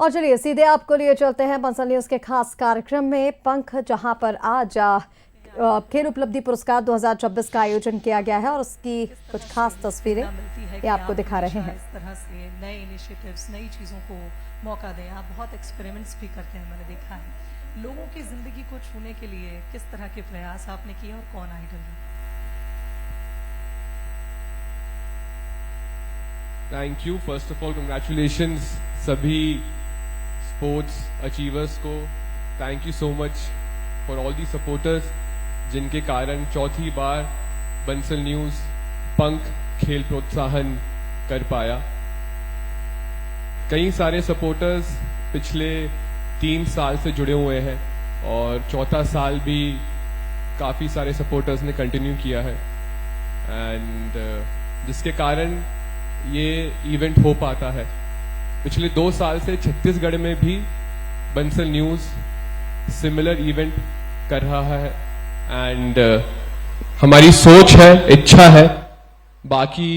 और चलिए सीधे आपको लिए चलते हैं बंसल न्यूज के खास कार्यक्रम में पंख, जहां पर आज खेल उपलब्धि पुरस्कार 2024 का आयोजन किया गया है और उसकी कुछ खास तस्वीरें ये आपको दिखा रहे हैं। इस तरह से नए इनिशिएटिव्स, नई चीज़ों को मौका दें। आप बहुत एक्सपेरिमेंट्स भी करते हैं, मैंने देखा है। लोगों की जिंदगी को छूने के लिए किस तरह के प्रयास आपने किए और कौन आइडल है? Thank you. First of all congratulations सभी स्पोर्ट्स अचीवर्स को। Thank you so much for all the supporters जिनके कारण चौथी बार बंसल न्यूज पंख खेल प्रोत्साहन कर पाया। कई सारे सपोर्टर्स पिछले 3 साल से जुड़े हुए हैं और चौथा साल भी काफी सारे सपोर्टर्स ने कंटिन्यू किया है एंड जिसके कारण ये इवेंट हो पाता है। पिछले 2 साल से छत्तीसगढ़ में भी बंसल न्यूज सिमिलर इवेंट कर रहा है एंड हमारी सोच है, इच्छा है बाकी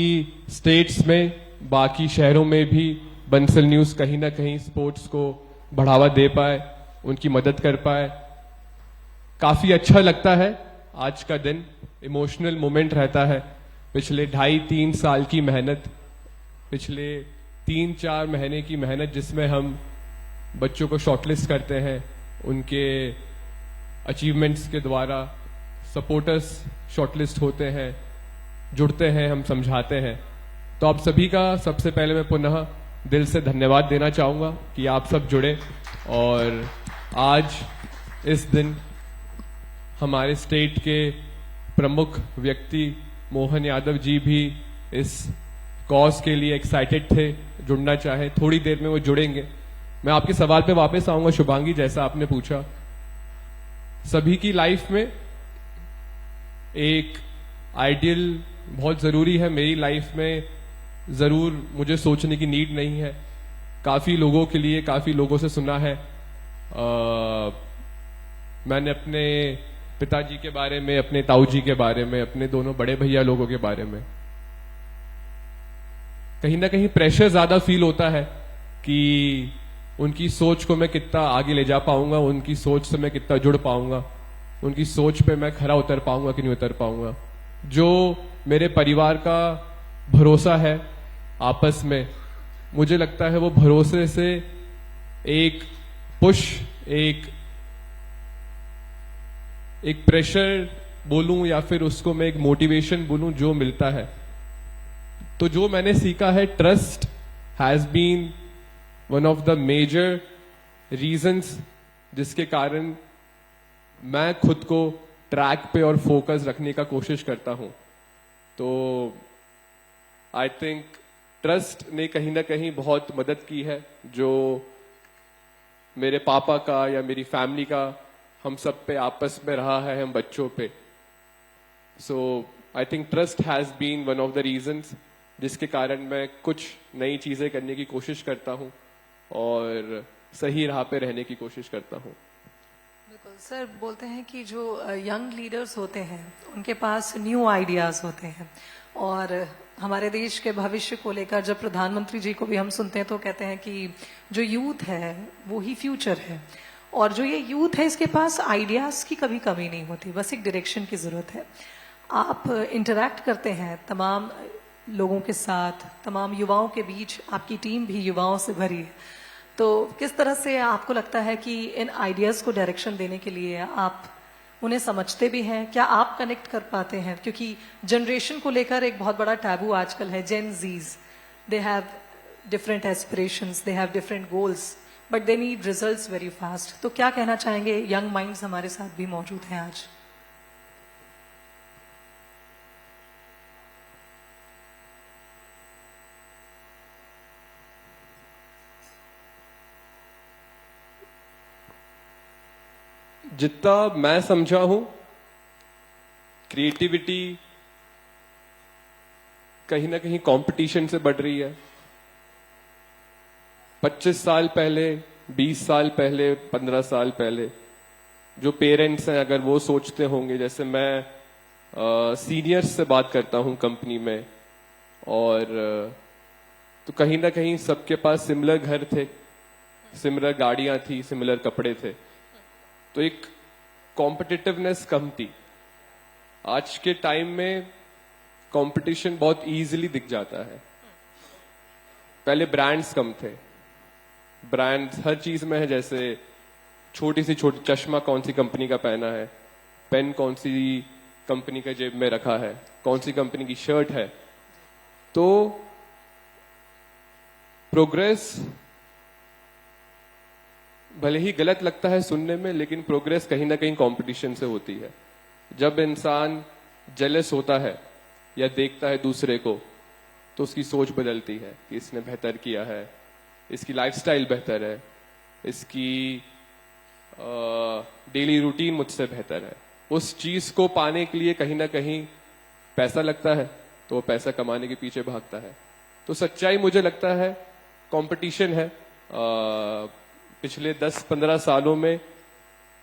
स्टेट्स में, बाकी शहरों में भी बंसल न्यूज कहीं ना कहीं स्पोर्ट्स को बढ़ावा दे पाए, उनकी मदद कर पाए। काफी अच्छा लगता है। आज का दिन इमोशनल मोमेंट रहता है। पिछले 2.5-3 साल की मेहनत, पिछले 3-4 महीने की मेहनत जिसमें हम बच्चों को शॉर्टलिस्ट करते हैं, उनके अचीवमेंट्स के द्वारा सपोर्टर्स शॉर्टलिस्ट होते हैं, जुड़ते हैं, हम समझाते हैं। तो आप सभी का सबसे पहले मैं पुनः दिल से धन्यवाद देना चाहूंगा कि आप सब जुड़े और आज इस दिन हमारे स्टेट के प्रमुख व्यक्ति मोहन यादव जी भी इस कॉज के लिए एक्साइटेड थे, जुड़ना चाहे। थोड़ी देर में वो जुड़ेंगे। मैं आपके सवाल पे वापस आऊंगा शुभांगी, जैसा आपने पूछा। सभी की लाइफ में एक आइडियल बहुत जरूरी है। मेरी लाइफ में जरूर मुझे सोचने की नीड नहीं है। काफी लोगों के लिए, काफी लोगों से सुना है। मैंने अपने पिताजी के बारे में, अपने ताऊ जी के बारे में, अपने दोनों बड़े भैया लोगों के बारे में कहीं ना कहीं प्रेशर ज्यादा फील होता है कि उनकी सोच को मैं कितना आगे ले जा पाऊंगा, उनकी सोच से मैं कितना जुड़ पाऊंगा, उनकी सोच पे मैं खरा उतर पाऊंगा कि नहीं उतर पाऊंगा। जो मेरे परिवार का भरोसा है आपस में, मुझे लगता है वो भरोसे से एक पुश, एक प्रेशर बोलूं या फिर उसको मैं एक मोटिवेशन बोलूं जो मिलता है। तो जो मैंने सीखा है, trust has been one of the major reasons जिसके कारण मैं खुद को ट्रैक पे और फोकस रखने का कोशिश करता हूं। तो आई थिंक ट्रस्ट ने कहीं ना कहीं बहुत मदद की है, जो मेरे पापा का या मेरी फैमिली का हम सब पे आपस में रहा है, हम बच्चों पे। So I think trust has been one of the reasons जिसके कारण मैं कुछ नई चीजें करने की कोशिश करता हूं और सही राह पे रहने की कोशिश करता हूं। बिल्कुल सर, बोलते हैं कि जो यंग लीडर्स होते हैं उनके पास न्यू आइडियाज होते हैं और हमारे देश के भविष्य को लेकर जब प्रधानमंत्री जी को भी हम सुनते हैं तो कहते हैं कि जो यूथ है वो ही फ्यूचर है और जो ये यूथ है इसके पास आइडियाज की कभी कमी नहीं होती, बस एक डायरेक्शन की जरूरत है। आप इंटरैक्ट करते हैं तमाम लोगों के साथ, तमाम युवाओं के बीच, आपकी टीम भी युवाओं से भरी है। तो किस तरह से आपको लगता है कि इन आइडियाज को डायरेक्शन देने के लिए आप उन्हें समझते भी हैं? क्या आप कनेक्ट कर पाते हैं? क्योंकि जनरेशन को लेकर एक बहुत बड़ा टैबू आजकल है। Gen Zs, they have different aspirations, they have different goals, but they need results very fast. तो क्या कहना चाहेंगे? यंग माइंड्स हमारे साथ भी मौजूद हैं आज। जितना मैं समझा हूं, क्रिएटिविटी कहीं ना कहीं कंपटीशन से बढ़ रही है। 25 साल पहले, 20 साल पहले, 15 साल पहले जो पेरेंट्स हैं, अगर वो सोचते होंगे, जैसे मैं सीनियर्स से बात करता हूं कंपनी में, और तो कहीं ना कहीं सबके पास सिमिलर घर थे सिमिलर गाड़ियां थी, सिमिलर कपड़े थे, तो एक कॉम्पिटिटिवनेस कम थी। आज के टाइम में कंपटीशन बहुत इजीली दिख जाता है। पहले ब्रांड्स कम थे, ब्रांड्स हर चीज में है, जैसे छोटी चश्मा कौन सी कंपनी का पहना है, पेन कौन सी कंपनी का जेब में रखा है, कौन सी कंपनी की शर्ट है। तो प्रोग्रेस भले ही गलत लगता है सुनने में, लेकिन प्रोग्रेस कहीं ना कहीं कंपटीशन से होती है। जब इंसान जेलस होता है या देखता है दूसरे को, तो उसकी सोच बदलती है कि इसने बेहतर किया है, इसकी लाइफस्टाइल बेहतर है, इसकी डेली रूटीन मुझसे बेहतर है। उस चीज को पाने के लिए कहीं ना कहीं पैसा लगता है, तो वो पैसा कमाने के पीछे भागता है। तो सच्चाई मुझे लगता है कंपटीशन है। पिछले 10-15 सालों में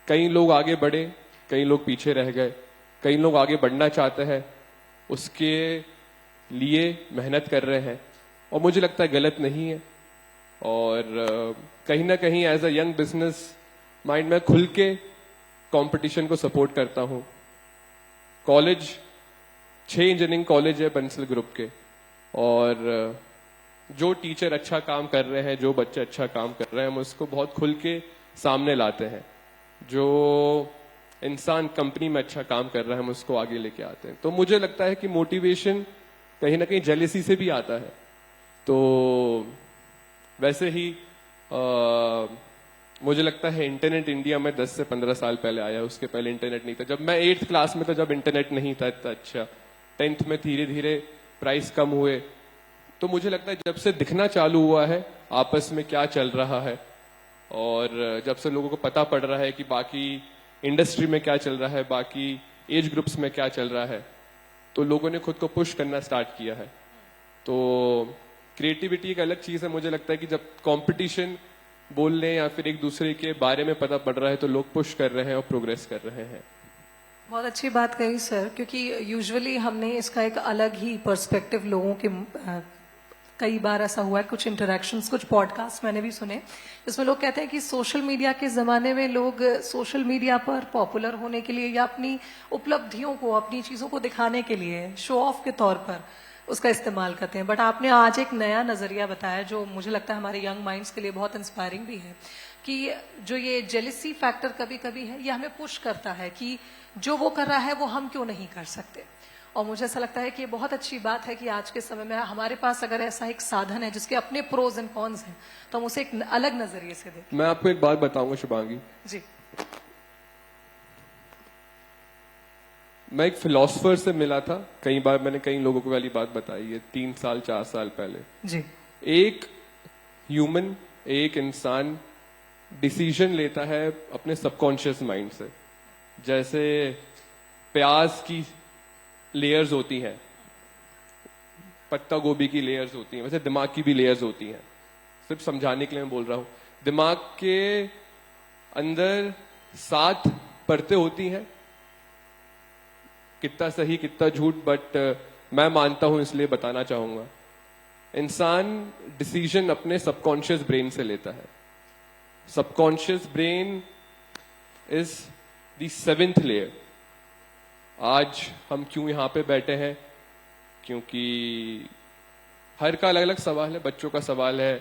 कई लोग आगे बढ़े, कई लोग पीछे रह गए, कई लोग आगे बढ़ना चाहते हैं, उसके लिए मेहनत कर रहे हैं, और मुझे लगता है गलत नहीं है। और कहीं ना कहीं as a young business mind में खुल के कंपटीशन को सपोर्ट करता हूं। कॉलेज 6 इंजीनियरिंग कॉलेज है बंसल ग्रुप के, और जो टीचर अच्छा काम कर रहे हैं, जो बच्चे अच्छा काम कर रहे हैं, हम उसको बहुत खुल के सामने लाते हैं। जो इंसान कंपनी में अच्छा काम कर रहा है, हम उसको आगे लेके आते हैं। तो मुझे लगता है कि मोटिवेशन कहीं ना कहीं जेलेसी से भी आता है। तो वैसे ही मुझे लगता है इंटरनेट इंडिया में 10 से 15 साल पहले आया, उसके पहले इंटरनेट नहीं था। जब मैं 8th क्लास में था, जब इंटरनेट नहीं था इतना अच्छा, 10th में धीरे धीरे प्राइस कम हुए, तो मुझे लगता है जब से दिखना चालू हुआ है आपस में क्या चल रहा है, और जब से लोगों को पता पड़ रहा है कि बाकी इंडस्ट्री में क्या चल रहा है, बाकी एज ग्रुप्स में क्या चल रहा है, तो लोगों ने खुद को पुश करना स्टार्ट किया है। तो क्रिएटिविटी एक अलग चीज है। मुझे लगता है कि जब कंपटीशन बोलने या फिर एक दूसरे के बारे में पता पड़ रहा है, तो लोग पुश कर रहे हैं और प्रोग्रेस कर रहे हैं। बहुत अच्छी बात कही सर, क्योंकि यूजुअली हमने इसका एक अलग ही पर्सपेक्टिव लोगों के कई बार ऐसा हुआ है, कुछ इंटरेक्शंस, कुछ पॉडकास्ट मैंने भी सुने, जिसमें लोग कहते हैं कि सोशल मीडिया के जमाने में लोग सोशल मीडिया पर पॉपुलर होने के लिए या अपनी उपलब्धियों को, अपनी चीजों को दिखाने के लिए शो ऑफ के तौर पर उसका इस्तेमाल करते हैं। बट आपने आज एक नया नजरिया बताया जो मुझे लगता है हमारे यंग माइंड्स के लिए बहुत इंस्पायरिंग भी है, कि जो ये जेलिसी फैक्टर कभी कभी है, ये हमें पुश करता है कि जो वो कर रहा है वो हम क्यों नहीं कर सकते। और मुझे ऐसा लगता है कि ये बहुत अच्छी बात है कि आज के समय में हमारे पास अगर ऐसा एक साधन है जिसके अपने प्रोज एंड कॉन्स हैं, तो हम उसे एक अलग नजरिए से देखें। मैं आपको एक बात बताऊंगा शुभांगी जी। मैं एक फिलोसफर से मिला था, कई बार मैंने कई लोगों को वाली बात बताई है, 3 साल 4 साल पहले। जी। एक ह्यूमन, एक इंसान डिसीजन लेता है अपने सबकॉन्शियस माइंड से। जैसे प्याज की लेयर्स होती हैं, पत्ता गोभी की लेयर्स होती हैं, वैसे दिमाग की भी लेयर्स होती हैं। सिर्फ समझाने के लिए मैं बोल रहा हूं। दिमाग के अंदर 7 परतें होती हैं, कितना सही कितना झूठ, बट मैं मानता हूं इसलिए बताना चाहूंगा। इंसान डिसीजन अपने सबकॉन्शियस ब्रेन से लेता है। Subconscious brain is the 7th layer. आज हम क्यों यहां पे बैठे हैं? क्योंकि हर का अलग अलग सवाल है। बच्चों का सवाल है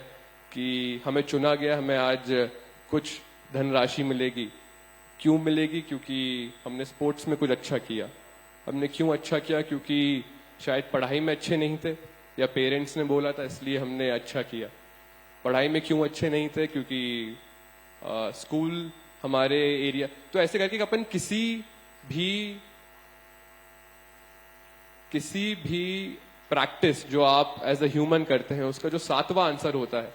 कि हमें चुना गया, हमें आज कुछ धनराशि मिलेगी। क्यों मिलेगी? क्योंकि हमने स्पोर्ट्स में कुछ अच्छा किया। हमने क्यों अच्छा किया? क्योंकि शायद पढ़ाई में अच्छे नहीं थे, या पेरेंट्स ने बोला था इसलिए हमने अच्छा किया। पढ़ाई में क्यों अच्छे नहीं थे? क्योंकि स्कूल हमारे एरिया। तो ऐसे करके अपन किसी भी प्रैक्टिस जो आप एज अ ह्यूमन करते हैं, उसका जो 7वां आंसर होता है,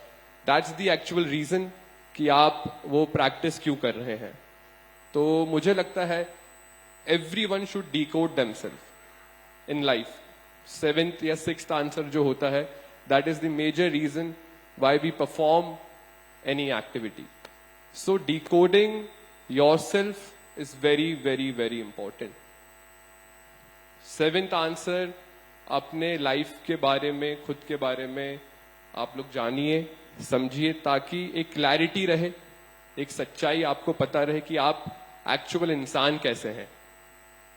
दैट्स द एक्चुअल रीजन कि आप वो प्रैक्टिस क्यों कर रहे हैं। तो मुझे लगता है everyone should decode themselves in life. 7th या 6th आंसर जो होता है, that is the major reason why we perform any activity. So decoding yourself is very very very important. 7th answer अपने लाइफ के बारे में, खुद के बारे में आप लोग जानिए, समझिए, ताकि एक क्लैरिटी रहे, एक सच्चाई आपको पता रहे कि आप एक्चुअल इंसान कैसे हैं।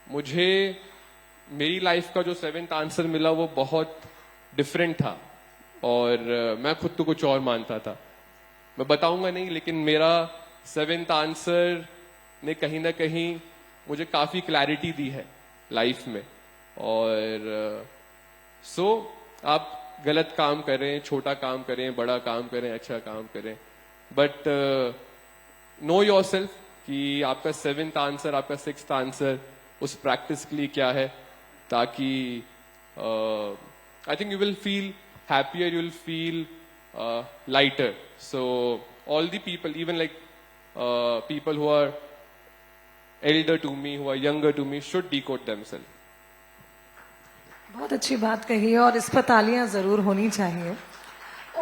मुझे मेरी लाइफ का जो 7th आंसर मिला वो बहुत डिफरेंट था और मैं खुद तो कुछ और मानता था। मैं बताऊंगा नहीं, लेकिन मेरा 7th आंसर ने कहीं ना कहीं मुझे काफी क्लैरिटी दी है लाइफ में। और आप गलत काम करें, छोटा काम करें, बड़ा काम करें, अच्छा काम करें, बट नो योरसेल्फ कि आपका 7th आंसर, आपका 6th आंसर उस प्रैक्टिस के लिए क्या है, ताकि I think you will feel happier, you will feel lighter. So all the people, even like people who are elder to me, who are younger to me, should decode themselves. बहुत अच्छी बात कही है और इस पर तालियां जरूर होनी चाहिए।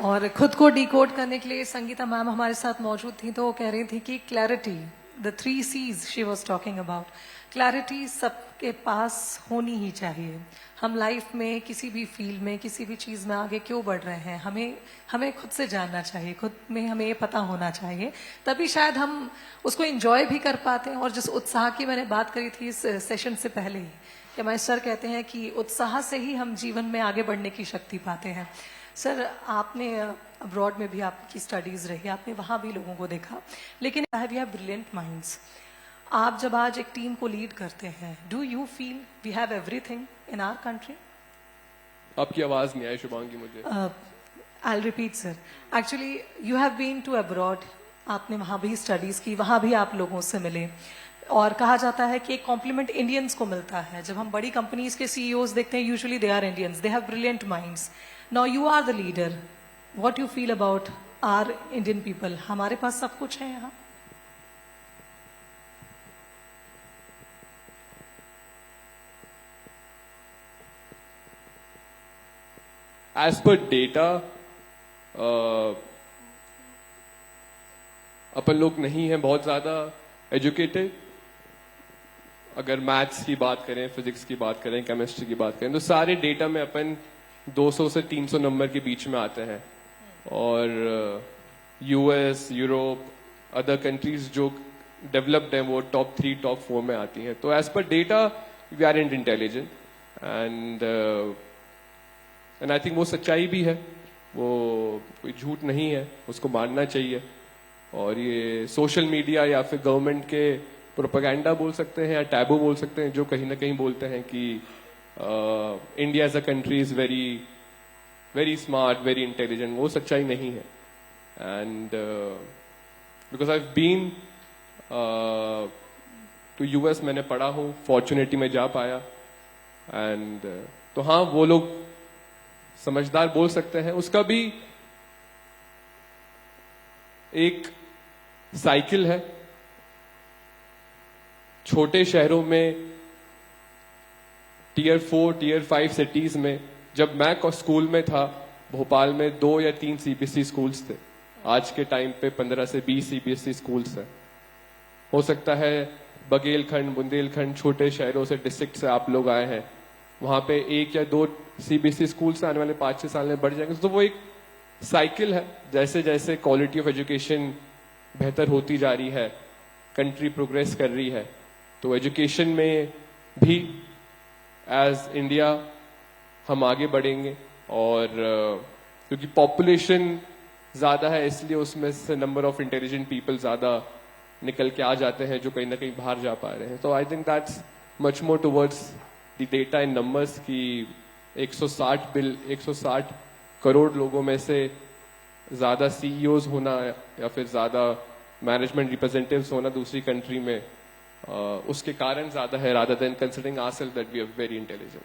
और खुद को डिकोड करने के लिए संगीता मैम हमारे साथ मौजूद थी, तो वो कह रही थी कि clarity, the 3 C's she was talking about, clarity सबके पास होनी ही चाहिए। हम लाइफ में किसी भी फील्ड में, किसी भी चीज में आगे क्यों बढ़ रहे हैं, हमें खुद से जानना चाहिए, खुद में हमें ये पता होना चाहिए, तभी शायद हम उसको एंजॉय भी कर पाते हैं। और जिस उत्साह की मैंने बात करी थी इस सेशन से पहले ही, कि हमारे सर कहते हैं कि उत्साह से ही हम जीवन में आगे बढ़ने की शक्ति पाते हैं। सर, आपने अब्रॉड में भी आपकी स्टडीज रही, आपने वहां भी लोगों को देखा, लेकिन वी हैव ब्रिलियंट माइंड्स। आप जब आज एक टीम को लीड करते हैं, do you feel we have everything in our country? आपकी आवाज नहीं आई शुभांगी मुझे। I will repeat sir, actually you have been to abroad, आपने वहां भी स्टडीज की, वहां भी आप लोगों से मिले, और कहा जाता है कि एक कॉम्प्लीमेंट इंडियंस को मिलता है। जब हम बड़ी कंपनीज के सीईओज देखते हैं, usually they are Indians, they have brilliant minds. Now you are the leader, what you feel about our Indian people? हमारे पास सब कुछ है यहाँ? एज पर डेटा अपन लोग नहीं हैं बहुत ज्यादा एजुकेटेड। अगर मैथ्स की बात करें, फिजिक्स की बात करें, केमिस्ट्री की बात करें, तो सारे डेटा में अपन 200 से 300 नंबर के बीच में आते हैं। और यूएस, यूरोप, अदर कंट्रीज जो डेवलप्ड हैं वो टॉप 3, टॉप 4 में आती हैं। तो as per data we are intelligent and I think वो सच्चाई भी है, वो कोई झूठ नहीं है, उसको मानना चाहिए। और ये सोशल मीडिया या फिर गवर्नमेंट के प्रोपेगेंडा बोल सकते हैं या टैबू बोल सकते हैं, जो कहीं ना कहीं बोलते हैं कि India as a country is very very smart, very intelligent, वो सच्चाई नहीं है। And because I been to US, मैंने पढ़ा हूँ, फॉर्चुनेटली मैं जा पाया। एंड तो हाँ, वो लोग समझदार बोल सकते हैं, उसका भी एक साइकिल है। छोटे शहरों में, टियर 4, टियर 5 सिटीज में, जब मैं स्कूल में था भोपाल में 2 या 3 सीबीएसई स्कूल्स थे। आज के टाइम पे 15 से 20 सीबीएसई स्कूल्स हैं। हो सकता है बघेलखंड, बुंदेलखंड, छोटे शहरों से, डिस्ट्रिक्ट से आप लोग आए हैं, वहां पे 1 या 2 सीबीएसई स्कूल से आने वाले 5-6 साल में बढ़ जाएंगे। तो वो एक साइकिल है, जैसे जैसे क्वालिटी ऑफ एजुकेशन बेहतर होती जा रही है, कंट्री प्रोग्रेस कर रही है, तो एजुकेशन में भी एज इंडिया हम आगे बढ़ेंगे। और क्योंकि पॉपुलेशन ज्यादा है, इसलिए उसमें से नंबर ऑफ इंटेलिजेंट पीपल ज्यादा निकल के आ जाते हैं, जो कहीं ना कहीं बाहर जा पा रहे हैं। तो I think that's much more towards the data in numbers की 160 करोड़ लोगों में से ज्यादा सीईओज होना या फिर ज्यादा मैनेजमेंट रिप्रेजेंटेटिव्स होना दूसरी कंट्री में, उसके कारण ज्यादा है, rather than considering ourselves that we are very intelligent.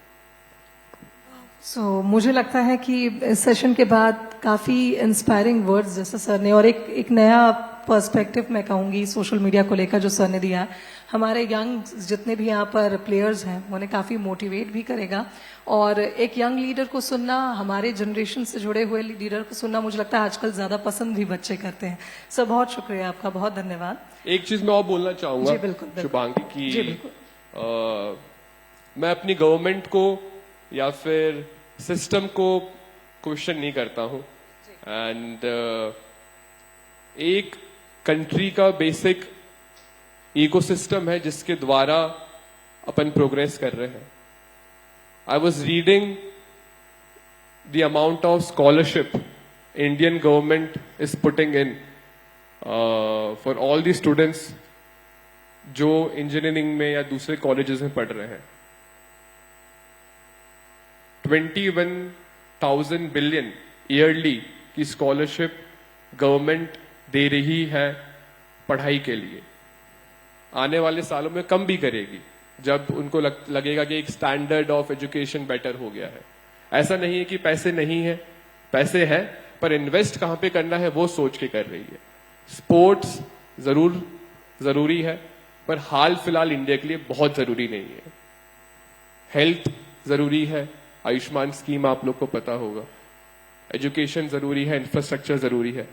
मुझे लगता है कि इस सेशन के बाद काफी इंस्पायरिंग वर्ड्स जैसे सर ने, और एक नया पर्सपेक्टिव मैं कहूंगी सोशल मीडिया को लेकर जो सर ने दिया, हमारे यंग जितने भी यहाँ पर प्लेयर्स हैं उन्हें काफी मोटिवेट भी करेगा। और एक यंग लीडर को सुनना, हमारे जनरेशन से जुड़े हुए लीडर को सुनना, मुझे लगता है आजकल ज्यादा पसंद भी बच्चे करते हैं। सर, बहुत शुक्रिया आपका, बहुत धन्यवाद। एक चीज मैं और बोलना चाहूंगा शुभांगी की, मैं अपनी गवर्नमेंट को या फिर सिस्टम को क्वेश्चन नहीं करता हूं। एंड एक कंट्री का बेसिक इकोसिस्टम है जिसके द्वारा अपन प्रोग्रेस कर रहे हैं. I was reading the amount of scholarship Indian government is putting in for all the students जो इंजीनियरिंग में या दूसरे कॉलेजेस में पढ़ रहे हैं. 21,000 बिलियन ईयरली की स्कॉलरशिप गवर्नमेंट दे रही है पढ़ाई के लिए. आने वाले सालों में कम भी करेगी जब उनको लगेगा कि एक स्टैंडर्ड ऑफ एजुकेशन बेटर हो गया है. ऐसा नहीं है कि पैसे नहीं है, पैसे हैं, पर इन्वेस्ट कहां पे करना है वो सोच के कर रही है. स्पोर्ट्स जरूरी है, पर हाल फिलहाल इंडिया के लिए बहुत जरूरी नहीं है. हेल्थ जरूरी है, आयुष्मान स्कीम आप लोग को पता होगा. एजुकेशन जरूरी है, इंफ्रास्ट्रक्चर जरूरी है.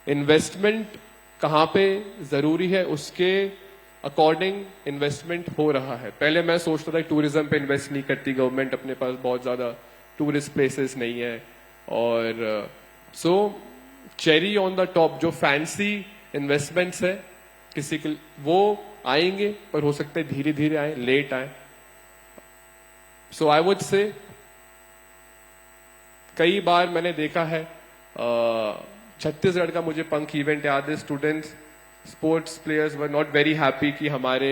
इन्वेस्टमेंट कहां पे जरूरी है उसके अकॉर्डिंग इन्वेस्टमेंट हो रहा है. पहले मैं सोचता था टूरिज्म पे इन्वेस्ट नहीं करती गवर्नमेंट, अपने पास बहुत ज्यादा टूरिस्ट प्लेसेस नहीं है. और सो चेरी ऑन द टॉप जो फैंसी इन्वेस्टमेंट्स है किसी के वो आएंगे, पर हो सकता है धीरे धीरे आए, लेट आए. सो आई वुड से कई बार मैंने देखा है छत्तीसगढ़ का मुझे पंख इवेंट याद है. Students sports players were not very happy कि हमारे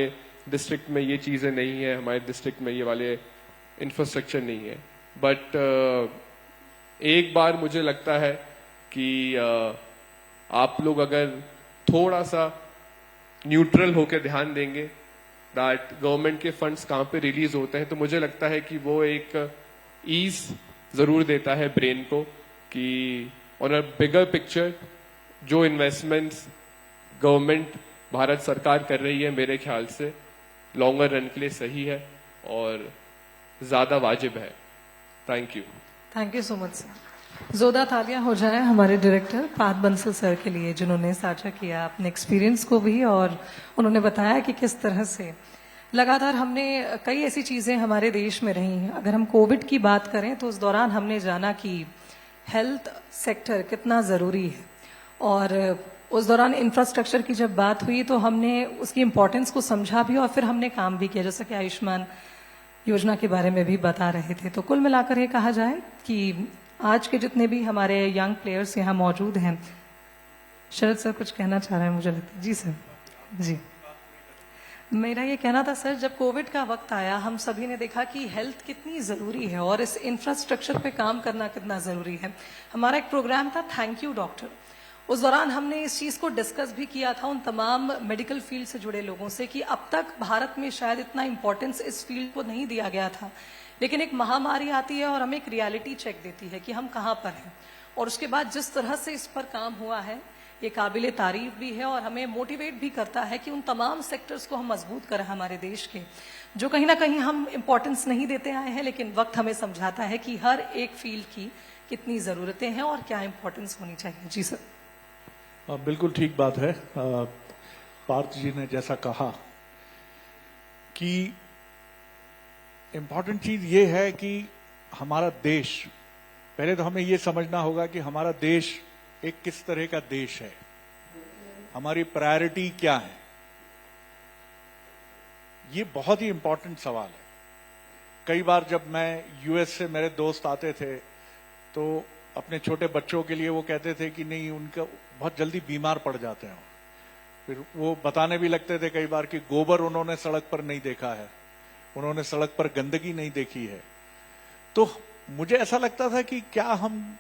डिस्ट्रिक्ट में ये चीजें नहीं है, हमारे डिस्ट्रिक्ट में ये वाले इंफ्रास्ट्रक्चर नहीं है. बट एक बार मुझे लगता है कि आप लोग अगर थोड़ा सा न्यूट्रल होकर ध्यान देंगे दैट गवर्नमेंट के फंड्स कहां पे रिलीज होते हैं, तो मुझे लगता है कि वो एक ईज जरूर देता है ब्रेन को कि ऑन अ बिगर पिक्चर जो इन्वेस्टमेंट्स गवर्नमेंट भारत सरकार कर रही है मेरे ख्याल से लॉन्गर रन के लिए सही है और ज्यादा वाजिब है. Thank you. Thank you so much sir. जोरदार तालियां हो जाए हमारे डायरेक्टर पार्थ बंसल सर के लिए जिन्होंने साझा किया अपने एक्सपीरियंस को भी, और उन्होंने बताया कि किस तरह से लगातार हमने कई ऐसी चीजें हमारे देश में रही हैं. अगर हम कोविड की बात करें तो उस दौरान हमने जाना कि हेल्थ सेक्टर कितना जरूरी है, और उस दौरान इंफ्रास्ट्रक्चर की जब बात हुई तो हमने उसकी इम्पोर्टेंस को समझा भी और फिर हमने काम भी किया, जैसा कि आयुष्मान योजना के बारे में भी बता रहे थे. तो कुल मिलाकर ये कहा जाए कि आज के जितने भी हमारे यंग प्लेयर्स यहाँ मौजूद हैं, शरद सर कुछ कहना चाह रहे हैं मुझे लगता है. जी सर. जी, मेरा ये कहना था सर, जब कोविड का वक्त आया हम सभी ने देखा कि हेल्थ कितनी जरूरी है और इस इंफ्रास्ट्रक्चर पे काम करना कितना जरूरी है. हमारा एक प्रोग्राम था थैंक यू डॉक्टर. उस दौरान हमने इस चीज को डिस्कस भी किया था उन तमाम मेडिकल फील्ड से जुड़े लोगों से कि अब तक भारत में शायद इतना इंपॉर्टेंस इस फील्ड को नहीं दिया गया था, लेकिन एक महामारी आती है और हमें एक रियलिटी चेक देती है कि हम कहाँ पर हैं, और उसके बाद जिस तरह से इस पर काम हुआ है ये काबिले तारीफ भी है और हमें मोटिवेट भी करता है कि उन तमाम सेक्टर्स को हम मजबूत करें हमारे देश के, जो कहीं ना कहीं हम इंपॉर्टेंस नहीं देते आए हैं, लेकिन वक्त हमें समझाता है कि हर एक फील्ड की कितनी जरूरतें हैं और क्या इंपॉर्टेंस होनी चाहिए. जी सर. बिल्कुल ठीक बात है. पार्थ जी ने जैसा कहा कि इम्पॉर्टेंट चीज ये है कि हमारा देश, पहले तो हमें ये समझना होगा कि हमारा देश एक किस तरह का देश है, हमारी प्रायोरिटी क्या है. ये बहुत ही इंपॉर्टेंट सवाल है. कई बार जब मैं यूएस से मेरे दोस्त आते थे तो अपने छोटे बच्चों के लिए वो कहते थे कि नहीं, उनका बहुत जल्दी बीमार पड़ जाते हैं. फिर वो बताने भी लगते थे कई बार कि गोबर उन्होंने सड़क पर नहीं देखा है, उन्होंने सड़क पर गंदगी नहीं देखी है. तो मुझे ऐसा लगता था कि क्या हम,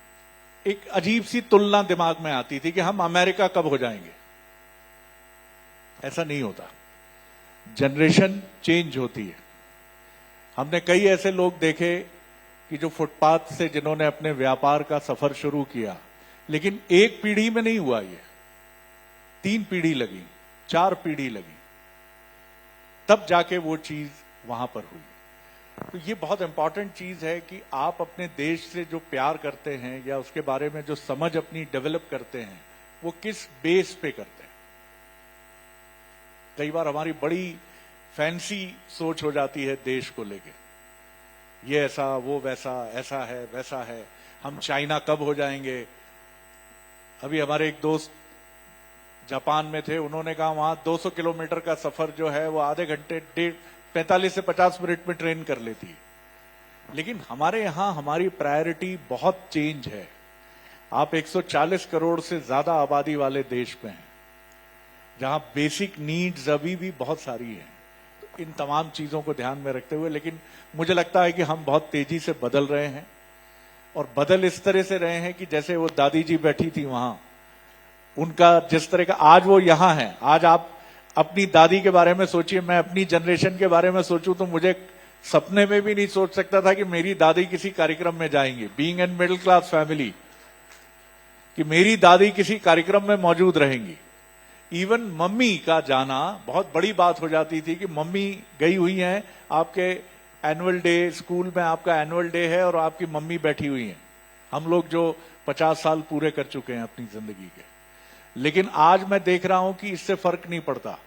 एक अजीब सी तुलना दिमाग में आती थी कि हम अमेरिका कब हो जाएंगे. ऐसा नहीं होता. जनरेशन चेंज होती है. हमने कई ऐसे लोग देखे कि जो फुटपाथ से जिन्होंने अपने व्यापार का सफर शुरू किया, लेकिन एक पीढ़ी में नहीं हुआ, ये 3 पीढ़ी लगी, 4 पीढ़ी लगी, तब जाके वो चीज वहां पर हुई. तो ये बहुत इंपॉर्टेंट चीज है कि आप अपने देश से जो प्यार करते हैं या उसके बारे में जो समझ अपनी डेवलप करते हैं वो किस बेस पे करते हैं. कई बार हमारी बड़ी फैंसी सोच हो जाती है देश को लेके, ये ऐसा, वो वैसा, ऐसा है, वैसा है, हम चाइना कब हो जाएंगे. अभी हमारे एक दोस्त जापान में थे, उन्होंने कहा वहां 200 किलोमीटर का सफर जो है वो आधे घंटे 45 से 50 मिनट में ट्रेन कर लेती है। लेकिन हमारे यहां हमारी प्रायोरिटी बहुत चेंज है। आप 140 करोड़ से ज्यादा आबादी वाले देश में हैं, जहां बेसिक नीड्स अभी भी बहुत सारी हैं। तो इन तमाम चीजों को ध्यान में रखते हुए, लेकिन मुझे लगता है कि हम बहुत तेजी से बदल रहे हैं, और बदल इस तरह से रहे हैं कि जैसे वो दादी जी बैठी थी वहां, उनका जिस तरह का आज वो यहां है, आज आप अपनी दादी के बारे में सोचिए, मैं अपनी जनरेशन के बारे में सोचूं तो मुझे सपने में भी नहीं सोच सकता था कि मेरी दादी किसी कार्यक्रम में जाएंगी। Being an middle class family, कि मेरी दादी किसी कार्यक्रम में मौजूद रहेंगी। इवन मम्मी का जाना बहुत बड़ी बात हो जाती थी कि मम्मी गई हुई हैं आपके एनुअल डे, स्कूल में आपका एनुअल डे है और आपकी मम्मी बैठी हुई हैं। हम लोग जो 50 साल पूरे कर चुके हैं अपनी जिंदगी के, लेकिन आज मैं देख रहा हूं कि इससे फर्क नहीं पड़ता।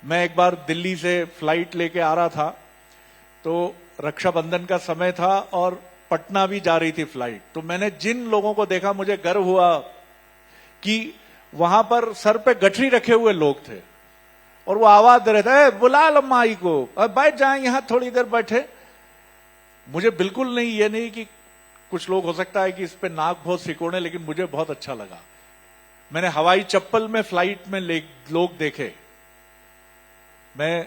मैं एक बार दिल्ली से फ्लाइट लेके आ रहा था, तो रक्षाबंधन का समय था और पटना भी जा रही थी फ्लाइट। तो मैंने जिन लोगों को देखा, मुझे गर्व हुआ कि वहां पर सर पे गठरी रखे हुए लोग थे और वो आवाज दे रहे थे, बुला लो माई को, अब बैठ जाए यहां थोड़ी देर बैठे। मुझे बिल्कुल नहीं, ये नहीं कि कुछ लोग हो सकता है कि इस पे नाक बहुत सिकोड़े, लेकिन मुझे बहुत अच्छा लगा। मैंने हवाई चप्पल में फ्लाइट में लोग देखे। मैं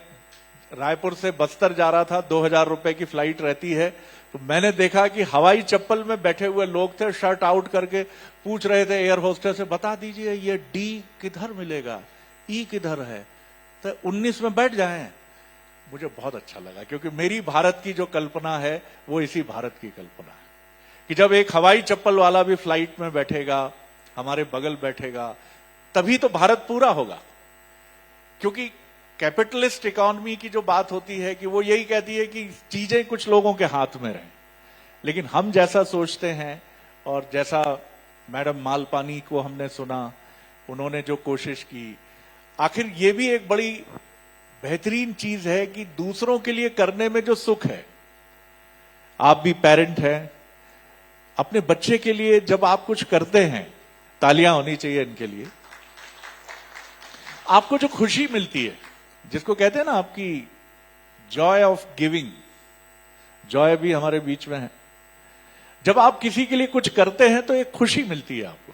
रायपुर से बस्तर जा रहा था, 2000 रुपए की फ्लाइट रहती है, तो मैंने देखा कि हवाई चप्पल में बैठे हुए लोग थे, शर्ट आउट करके पूछ रहे थे एयर होस्टेस से, बता दीजिए ये डी किधर मिलेगा, ई किधर है, तो 19 में बैठ जाएं। मुझे बहुत अच्छा लगा, क्योंकि मेरी भारत की जो कल्पना है वो इसी भारत की कल्पना है कि जब एक हवाई चप्पल वाला भी फ्लाइट में बैठेगा, हमारे बगल बैठेगा, तभी तो भारत पूरा होगा। क्योंकि कैपिटलिस्ट इकोनॉमी की जो बात होती है कि वो यही कहती है कि चीजें कुछ लोगों के हाथ में रहें, लेकिन हम जैसा सोचते हैं, और जैसा मैडम मालपानी को हमने सुना, उन्होंने जो कोशिश की, आखिर ये भी एक बड़ी बेहतरीन चीज है कि दूसरों के लिए करने में जो सुख है। आप भी पेरेंट हैं, अपने बच्चे के लिए जब आप कुछ करते हैं, तालियां होनी चाहिए इनके लिए, आपको जो खुशी मिलती है, जिसको कहते हैं ना आपकी जॉय ऑफ गिविंग, जॉय भी हमारे बीच में है। जब आप किसी के लिए कुछ करते हैं तो एक खुशी मिलती है आपको।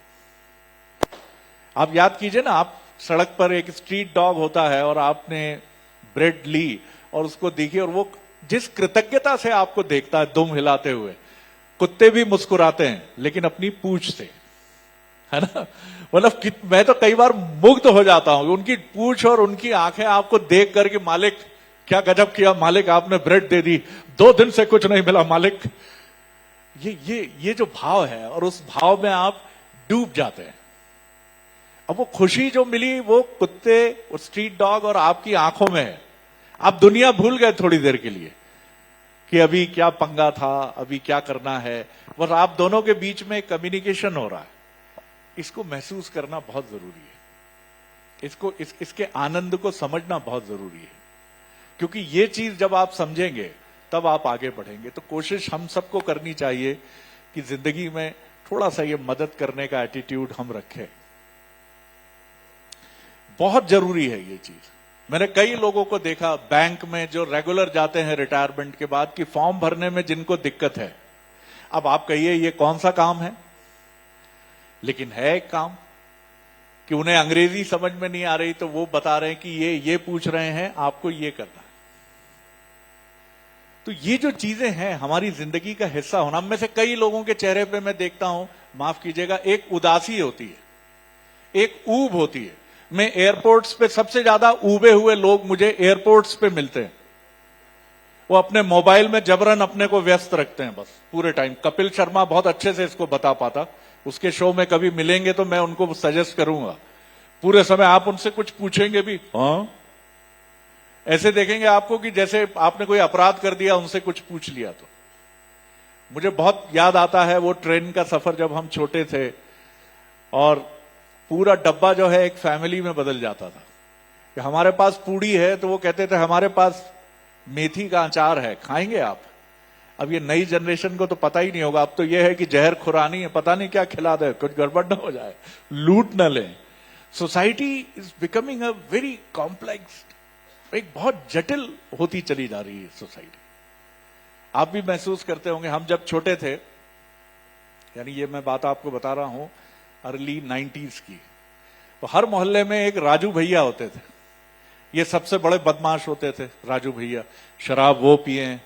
आप याद कीजिए ना, आप सड़क पर एक स्ट्रीट डॉग होता है और आपने ब्रेड ली और उसको देखी, और वो जिस कृतज्ञता से आपको देखता है दुम हिलाते हुए, कुत्ते भी मुस्कुराते हैं लेकिन अपनी पूंछ से, है ना। मतलब मैं तो कई बार मुग्ध हो जाता हूं उनकी पूंछ और उनकी आंखें आपको देख करके, मालिक क्या गजब किया, मालिक आपने ब्रेड दे दी, 2 दिन से कुछ नहीं मिला मालिक। ये जो भाव है, और उस भाव में आप डूब जाते हैं। अब वो खुशी जो मिली वो कुत्ते, स्ट्रीट डॉग और आपकी आंखों में है। आप दुनिया भूल गए थोड़ी देर के लिए कि अभी क्या पंगा था, अभी क्या करना है, बस आप दोनों के बीच में कम्युनिकेशन हो रहा है। इसको महसूस करना बहुत जरूरी है, इसके आनंद को समझना बहुत जरूरी है, क्योंकि ये चीज जब आप समझेंगे तब आप आगे बढ़ेंगे। तो कोशिश हम सबको करनी चाहिए कि जिंदगी में थोड़ा सा ये मदद करने का एटीट्यूड हम रखें। बहुत जरूरी है ये चीज। मैंने कई लोगों को देखा बैंक में जो रेगुलर जाते हैं रिटायरमेंट के बाद, कि फॉर्म भरने में जिनको दिक्कत है। अब आप कहिए ये कौन सा काम है, लेकिन है एक काम कि उन्हें अंग्रेजी समझ में नहीं आ रही तो वो बता रहे हैं कि ये पूछ रहे हैं, आपको ये करना है। तो ये जो चीजें हैं हमारी जिंदगी का हिस्सा होना। में से कई लोगों के चेहरे पे मैं देखता हूं, माफ कीजिएगा, एक उदासी होती है, एक ऊब होती है। मैं एयरपोर्ट्स पे सबसे ज्यादा ऊबे हुए लोग मुझे एयरपोर्ट्स पे मिलते हैं। वो अपने मोबाइल में जबरन अपने को व्यस्त रखते हैं बस पूरे टाइम। कपिल शर्मा बहुत अच्छे से इसको बता पाता, उसके शो में कभी मिलेंगे तो मैं उनको सजेस्ट करूंगा। पूरे समय आप उनसे कुछ पूछेंगे भी, हाँ, ऐसे देखेंगे आपको कि जैसे आपने कोई अपराध कर दिया, उनसे कुछ पूछ लिया। तो मुझे बहुत याद आता है वो ट्रेन का सफर जब हम छोटे थे और पूरा डब्बा जो है एक फैमिली में बदल जाता था। कि हमारे पास पूड़ी है तो वो कहते थे हमारे पास मेथी का अचार है, खाएंगे आप। अब ये नई जनरेशन को तो पता ही नहीं होगा, अब तो ये है कि जहर खुरानी है, पता नहीं क्या खिला दे, कुछ गड़बड़ ना हो जाए, लूट ना ले। Society is becoming a very complex, एक बहुत जटिल होती चली जा रही है सोसाइटी। आप भी महसूस करते होंगे, हम जब छोटे थे, यानी ये मैं बात आपको बता रहा हूं अर्ली 90s की, तो हर मोहल्ले में एक राजू भैया होते थे। ये सबसे बड़े बदमाश होते थे राजू भैया। शराब वो पिए,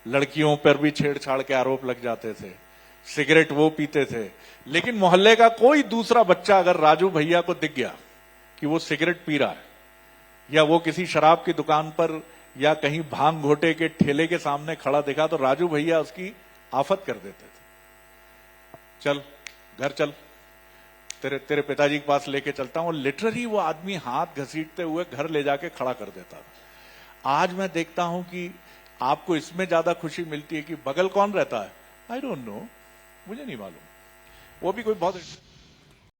लड़कियों पर भी छेड़छाड़ के आरोप लग जाते थे, सिगरेट वो पीते थे। लेकिन मोहल्ले का कोई दूसरा बच्चा अगर राजू भैया को दिख गया कि वो सिगरेट पी रहा है, या वो किसी शराब की दुकान पर या कहीं भांग घोटे के ठेले के सामने खड़ा दिखा, तो राजू भैया उसकी आफत कर देते थे। चल घर चल, तेरे पिताजी के पास लेके चलता हूं। लिटरली वो आदमी हाथ घसीटते हुए घर ले जाके खड़ा कर देता था। आज मैं देखता हूं कि आपको इसमें ज्यादा खुशी मिलती है कि बगल कौन रहता है, आई डोंट नो, मुझे नहीं मालूम, वो भी कोई बहुत